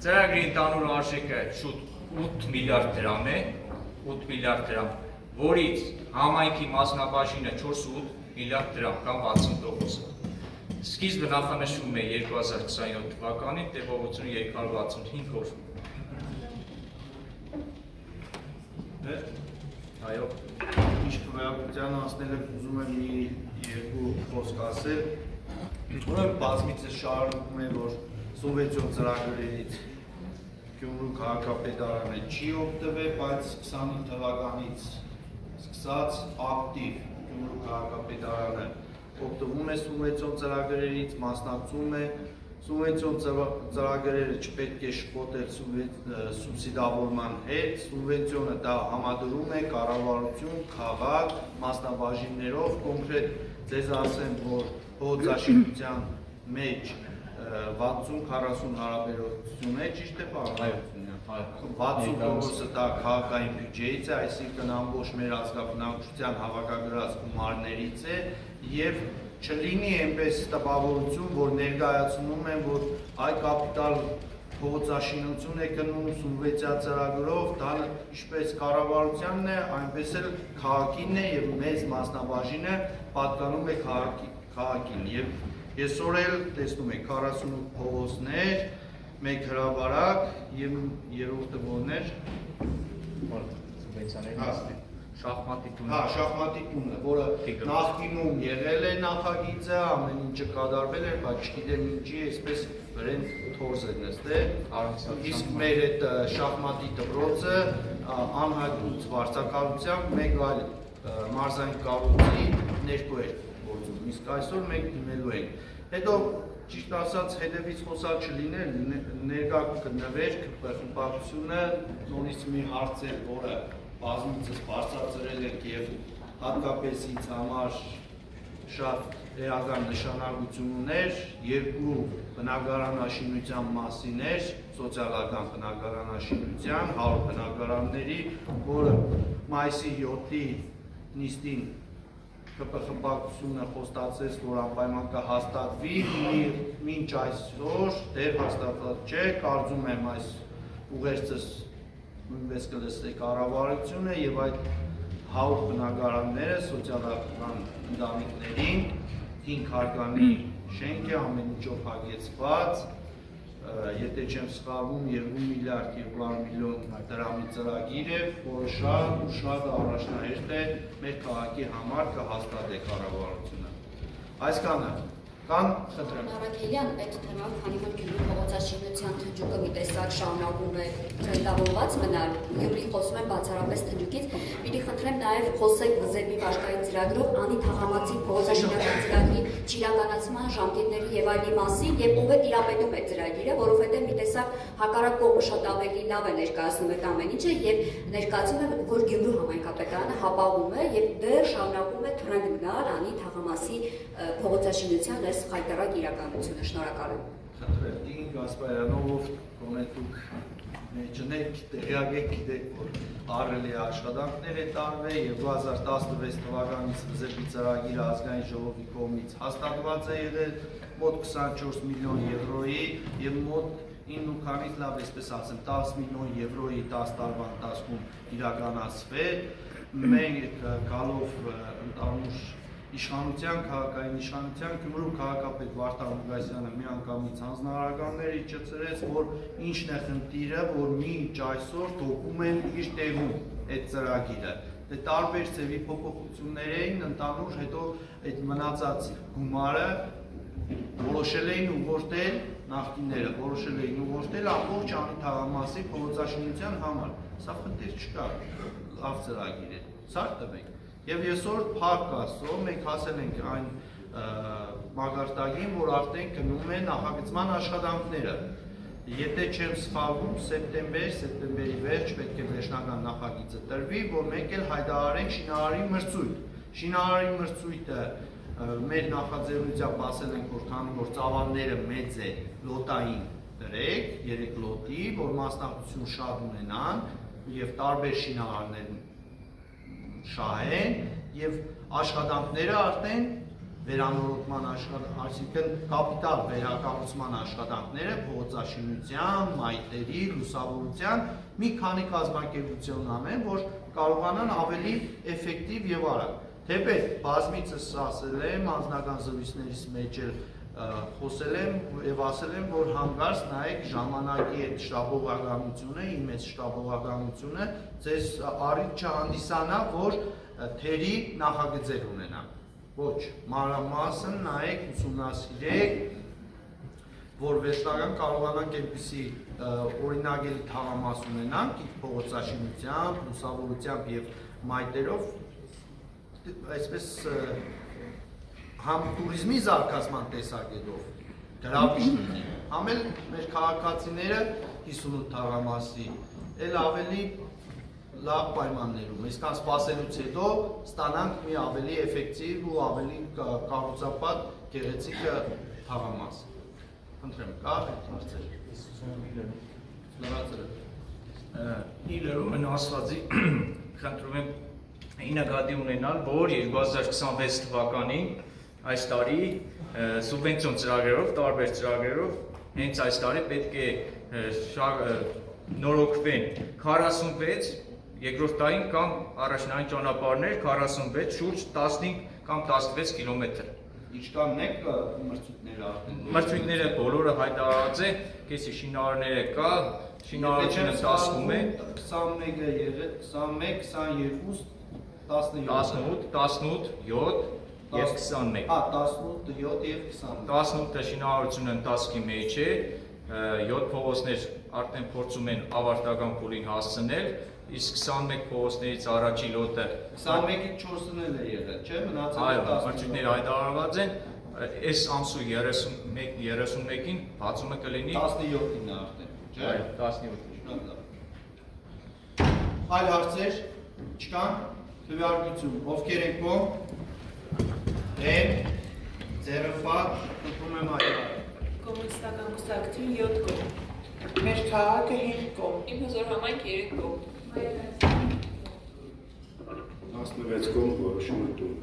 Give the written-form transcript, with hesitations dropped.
Ծրագրի ընդհանուր արժեքը շուտ 8 միլիարդ դրամ է, 8 միլիարդ դրամ, որից համայնքի մասնաբաժինը 4.8 միլիարդ դրամ կամ 60%-ը։ Սկիզբը նախանշվում է 2027 թվականին, տևողությունը 365 օր։ Այո, ինչ քվեարկության անցնելը ուզում եմ մի երկու խոսք ասել։ Ուրեմն բազմիցս շարունակում է, որ սուբվենցիոն ծրագրերից Գյումրու քաղաքապետարանը չի օգտվել, բայց 25 թվականից սկսած ակտիվ Գյումրու քաղաքապետարանը օգտվում է սուբվենցիոն ծրագրերից, մասնակցում է սուբվենցիոն ծրագրերը չպետք է շփոթել սուբսիդավորման հետ, սուբվենցիոնը դա համադրում է կառավարություն, քաղաք, մասնաբաժիններով, կոնկրետ ձեզ ասեմ, որ փոխոցաշինության մեջ 60-40 հարաբերություն է, ճիշտ է պարոն? 60%-ը դա քաղաքային բյուջեից է, այսինքն ամբողջ մեր ազգաբնակչության հավաքագրած գումարներից է եւ չլինի այնպես տպավորություն, որ ներկայացնում են, որ այ կապիտալ փոխոցաշինություն է գնում սուբվենցիա ծրագրով, դա ինչպես կառավարությանն է, այնպես էլ քաղաքին է եւ մեծ մասնաբաժինը պատկանում է քաղաքին եւ այսօր էլ տեսնում եք 48 փողոցներ, մեկ հրապարակ եւ երրորդը որն էր շախմատի տունը, շախմատի տունը, որը նախկինում եղել է նախագիծը, ամեն ինչը կատարվել էր, բայց չգիտեմ ինչի այսպես վրեն թորզ է նստել, իսկ մեր այդ շախմատի դպրոցը անհայտ վարձակալությամբ մեկ այլ մարզային կառույցի ներքո էր գործում, իսկ այսօր մենք դիմելու ենք։ Հետո ճիշտ ասած հետևից խոսալ չլիներ, ներկա կնվեր խմբակցությունը նորից մի հարց էր, որը բազմիցս բարձրացրել եք եւ հատկապես ինձ համար շատ էական նշանակություն ուներ, երկու բնակարանաշինության մասին էր, սոցիալական բնակարանաշինության, 100 բնակարանների, որը մայիսի 7-ի նիստին խմբակցությունը խոստացեց, որ անպայման կհաստատվի, մինչ այսօր դեռ հաստատված չէ, կարծում եմ այս ուղերձս նույնպես կլսի կառավարությունը եւ այդ 100 բնակարանները սոցիալական ընտանիքներին 5 հարկանի շենք է, ամեն ինչով հագեցված, եթե չեմ սխալվում 2 միլիարդ 200 միլիոն դրամի ծրագիր է, որը շատ առաջնահերթ է մեր քաղաքի համար կհաստատի կառավարությունը։ Այսքանը կան խնդրեմ։ Արաքելյան, այդ թեման, քանի որ Գյումրու փողոցաշինության թնջուկը մի տեսակ շարունակում է տրենդավորված մնալ, Գյումրի խոսում են բացառապես թնջուկից, պիտի խնդրեմ նաև խոսեք Վզեպի վարկային ծրագրով Անի Թաղամասի փողոցաշինական ծրագրի չիրականացման ժամկետների եւ այլի մասին եւ ով է տիրապետում այդ ծրագիրը, որովհետեւ մի տեսակ հակառակ կողմը շատ ավելի լավ է ներկայացնում այդ ամեն ինչը եւ ներկայացնում է, որ Գյումրու համայնքապետարանը հապաղում է եւ դեռ շարունակում է տրենդ մնալ Անի Թաղամասի փողոցաշինության այս խայտարակ իրականությունը։ Շնորհակալ եմ։ Խնդրեմ, Տիկին Գասպարյանով գոնե դուք մեջնեք, տեղյակ գիտեք, որ առել է աշխատանքներ է տարվել եւ 2016 թվականից Վզեպի ծրագիրը ազգային ժողովի կողմից հաստատված է եղել մոտ 24 միլիոն եվրոյի եւ մոտ 9 քանից լավ այսպես ասեմ 10 միլիոն եվրոյի 10 տարվա ընթացքում իրականացվել։ Մենք գալով ընդհանուր իշխանության, քաղաքային իշխանության Գյումրու քաղաքապետ Վարդան Ուգասյանը միանգամից հանձնարարականներ իջեցրեց, որ ինչն է խնդիրը, որ մինչ այսօր թողում են իր տեղում այդ ծրագիրը։ Դե տարբեր ձևի փոփոխություններ էին ընդհանուր, հետո այդ մնացած գումարը որոշել էին ուղղորդել նախկինները, որոշել էին ուղղորդել ամբողջ Անի Թաղամասի փողոցաշինության համար։ Սա խնդիր չկա, լավ ծրագիր է, սարք տվեք։ Եվ այսօր փառք Աստծո, մենք հասել ենք այն մակարդակին, որ արդեն գնում է նախագծման աշխատանքները։ Եթե չեմ սխալվում, սեպտեմբերի վերջ պետք է վերջնական նախագիծը տրվի, որ մենք էլ հայտարարենք շինարարի մրցույթ։ Շինարարի մրցույթը մեր նախաձեռնությամբ ասել ենք, որ քանի որ ծավալները մեծ է, լոտային դրեք, 3 լոտի, որ մասնակցություն շատ ունենան եւ տարբեր շինարարներ շահեն եւ աշխատանքները արդեն վերանորոգման այսինքն կապիտալ վերակառուցման աշխատանքները փողոցաշինության, մայթերի, լուսավորության մի քանի կազմակերպություն անեն, որ կարողանան ավելի էֆեկտիվ եւ արագ։ Թեպետ բազմիցս ասել եմ, անձնական զրույցներից մեջ էլ խոսել եմ եւ ասել եմ, որ հանգարց նայեք ժամանակի այդ շտաբողականությունը, իմ այդ շտաբողականությունը ձեզ առիթ չհանդիսանա, որ թերի նախագծեր ունենանք։ Ոչ, մանրամասն նայեք, ուսումնասիրեք, որ վերջնական կարողանանք այնպիսի օրինագելի թաղամաս ունենանք փողոցաշինությամբ, լուսավորությամբ եւ մայթերով, այսպես համ տուրիզմի զարգացման տեսակետով գրավիչ լինի, համ էլ մեր քաղաքացիները 58 թաղամասի էլ ավելի լավ պայմաններում, այսքան սպասելուց հետո ստանանք մի ավելի էֆեկտիվ ու ավելի կառուցապատ գեղեցիկ թաղամաս։ Խնդրեմ, կա հարցեր։ Իլերում են ասվածի, խնդրում եմ ինագադի ունենալ, որ 2026 թվականին այս տարի սուբվենցիոն ծրագրերով, տարբեր ծրագրերով, հենց այս տարի պետք է նորոգվեն 46 երկրորդային կամ առաջնային ճանապարհներ 46 շուրջ 15 կամ 16 կիլոմետր։ Ինչքան եք մրցույթները արդեն։ Մրցույթները բոլորը հայտարարած է, կեսի շինարարները կա, շինարարությունը տասվում է 21-ը եղել, 21, 22, 17, 18, 7 եւ 21։ 18, 7 եւ 21։ 18-ը շինարարությունը ընթացքի մեջ է, 7 փողոցներ արդեն փորձում են ավարտական փուլին հասցնել, իսկ 21 փողոցներից առաջի լոտը 21-ից 4-ն էլ է եղել, չէ՞, մնացել է 10։ Այո, մրցույթները հայտարարված են, այս ամսու 31-ին բացումը կլինի 17-ին արդեն, չէ՞։ Այո, 17-ին։ Այլ հարցեր չկան, քվեարկություն, ովքեր եք կողմ, ձեռնպատ, խնդրում եմ հայտարարել։ Կոմունիստական կուսակցություն 7 կողմ, մեր քաղաքը 5 կողմ, Իմ հզոր համայնք 3 կողմ։ 16 կողմ որոշումը տուն։